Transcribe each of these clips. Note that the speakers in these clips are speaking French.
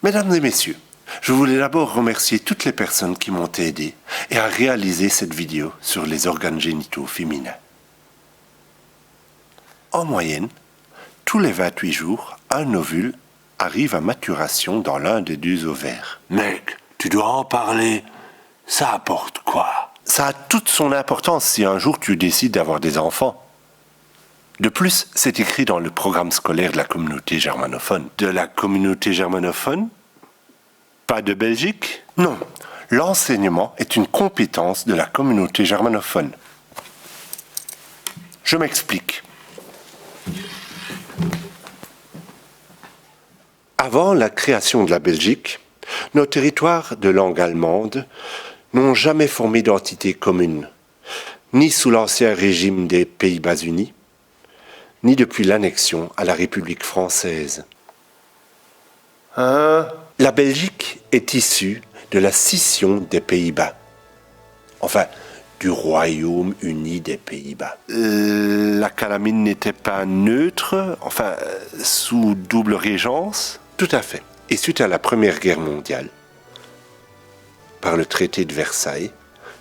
Mesdames et messieurs, je voulais d'abord remercier toutes les personnes qui m'ont aidé et à réaliser cette vidéo sur les organes génitaux féminins. En moyenne, tous les 28 jours, un ovule arrive à maturation dans l'un des deux ovaires. Mec, tu dois en parler. Ça apporte quoi? Ça a toute son importance si un jour tu décides d'avoir des enfants. De plus, c'est écrit dans le programme scolaire de la communauté germanophone. De la communauté germanophone? Pas de Belgique? Non, l'enseignement est une compétence de la communauté germanophone. Je m'explique. Avant la création de la Belgique, nos territoires de langue allemande n'ont jamais formé d'entité commune, ni sous l'ancien régime des Pays-Bas unis, ni depuis l'annexion à la République française. La Belgique est issue de la scission des Pays-Bas, enfin du Royaume uni des Pays-Bas. La calamine n'était pas neutre, sous double régence? Tout à fait. Et suite à la Première Guerre mondiale, par le traité de Versailles,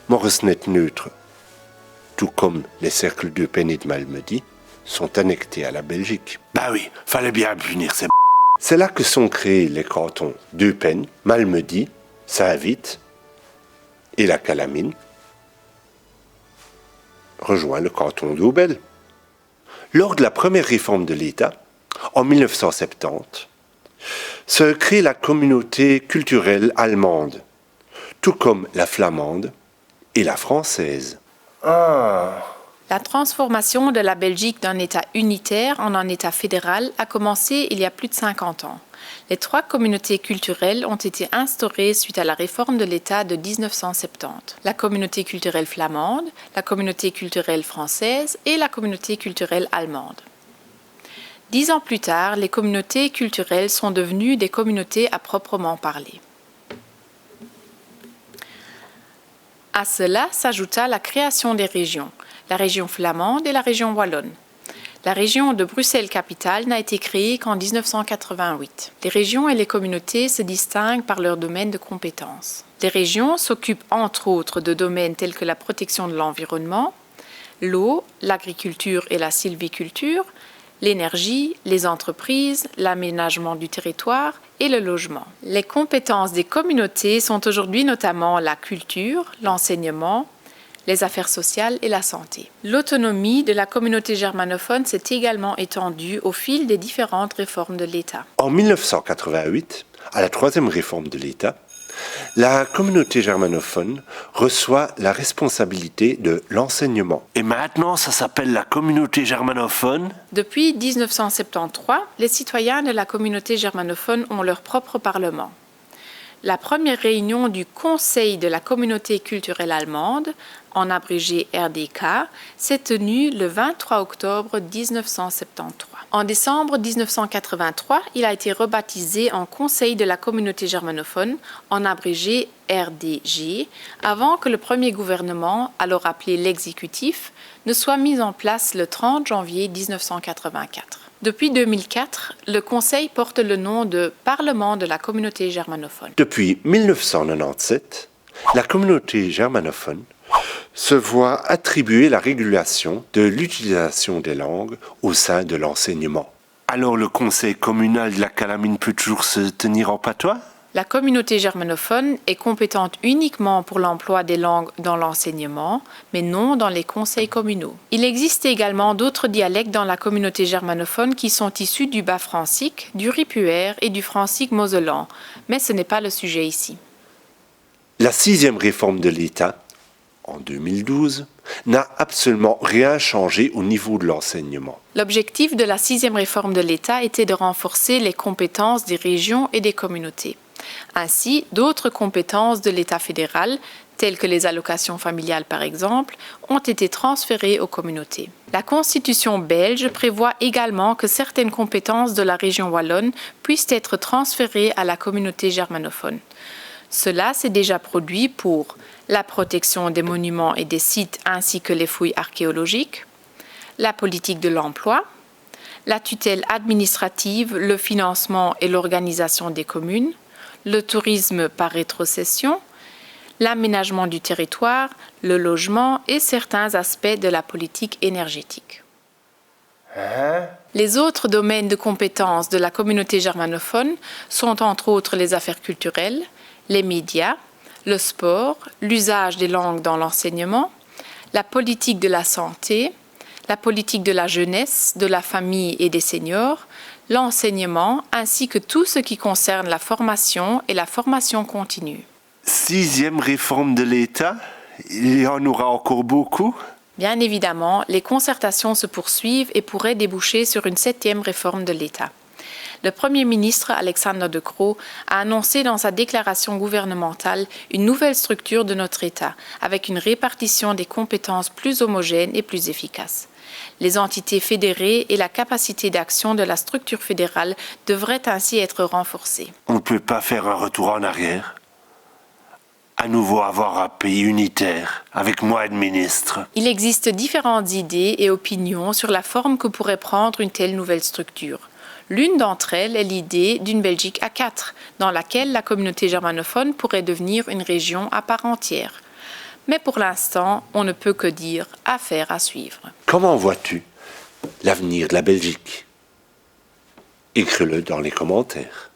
Moresnet neutre, tout comme les cercles d'Eupen et de Malmedy, sont annexés à la Belgique. Bah oui, fallait bien punir ces C'est là que sont créés les cantons d'Eupen, Malmedy, Saint-Vith et la Calamine, rejoint le canton d'Aubel. Lors de la première réforme de l'État, en 1970, se crée la communauté culturelle allemande, tout comme la flamande et la française. La transformation de la Belgique d'un État unitaire en un État fédéral a commencé il y a plus de 50 ans. Les 3 communautés culturelles ont été instaurées suite à la réforme de l'État de 1970. La communauté culturelle flamande, la communauté culturelle française et la communauté culturelle allemande. 10 ans plus tard, les communautés culturelles sont devenues des communautés à proprement parler. À cela s'ajouta la création des régions, la région flamande et la région wallonne. La région de Bruxelles-Capitale n'a été créée qu'en 1988. Les régions et les communautés se distinguent par leur domaine de compétences. Les régions s'occupent entre autres de domaines tels que la protection de l'environnement, l'eau, l'agriculture et la sylviculture, l'énergie, les entreprises, l'aménagement du territoire et le logement. Les compétences des communautés sont aujourd'hui notamment la culture, l'enseignement, les affaires sociales et la santé. L'autonomie de la communauté germanophone s'est également étendue au fil des différentes réformes de l'État. En 1988, à la 3e réforme de l'État, la communauté germanophone reçoit la responsabilité de l'enseignement. Et maintenant, ça s'appelle la communauté germanophone? Depuis 1973, les citoyens de la communauté germanophone ont leur propre parlement. La première réunion du Conseil de la communauté culturelle allemande, en abrégé RDK, s'est tenue le 23 octobre 1973. En décembre 1983, il a été rebaptisé en Conseil de la communauté germanophone, en abrégé RDG, avant que le premier gouvernement, alors appelé l'exécutif, ne soit mis en place le 30 janvier 1984. Depuis 2004, le Conseil porte le nom de Parlement de la communauté germanophone. Depuis 1997, la communauté germanophone se voit attribuer la régulation de l'utilisation des langues au sein de l'enseignement. Alors le conseil communal de la Calamine peut toujours se tenir en patois? La communauté germanophone est compétente uniquement pour l'emploi des langues dans l'enseignement, mais non dans les conseils communaux. Il existe également d'autres dialectes dans la communauté germanophone qui sont issus du bas francique, du ripuaire et du francique mosellan, mais ce n'est pas le sujet ici. La 6e réforme de l'État, en 2012, n'a absolument rien changé au niveau de l'enseignement. L'objectif de la 6e réforme de l'État était de renforcer les compétences des régions et des communautés. Ainsi, d'autres compétences de l'État fédéral, telles que les allocations familiales par exemple, ont été transférées aux communautés. La Constitution belge prévoit également que certaines compétences de la région wallonne puissent être transférées à la communauté germanophone. Cela s'est déjà produit pour la protection des monuments et des sites ainsi que les fouilles archéologiques, la politique de l'emploi, la tutelle administrative, le financement et l'organisation des communes, le tourisme par rétrocession, l'aménagement du territoire, le logement et certains aspects de la politique énergétique. Les autres domaines de compétences de la communauté germanophone sont entre autres les affaires culturelles, les médias, le sport, l'usage des langues dans l'enseignement, la politique de la santé, la politique de la jeunesse, de la famille et des seniors, l'enseignement ainsi que tout ce qui concerne la formation et la formation continue. 6e réforme de l'État, il y en aura encore beaucoup. Bien évidemment, les concertations se poursuivent et pourraient déboucher sur une 7e réforme de l'État. Le Premier ministre Alexander De Croo a annoncé dans sa déclaration gouvernementale une nouvelle structure de notre État, avec une répartition des compétences plus homogène et plus efficace. Les entités fédérées et la capacité d'action de la structure fédérale devraient ainsi être renforcées. On ne peut pas faire un retour en arrière. À nouveau avoir un pays unitaire, avec moins de ministres. Il existe différentes idées et opinions sur la forme que pourrait prendre une telle nouvelle structure. L'une d'entre elles est l'idée d'une Belgique à 4, dans laquelle la communauté germanophone pourrait devenir une région à part entière. Mais pour l'instant, on ne peut que dire affaire à suivre. Comment vois-tu l'avenir de la Belgique? Écris-le dans les commentaires.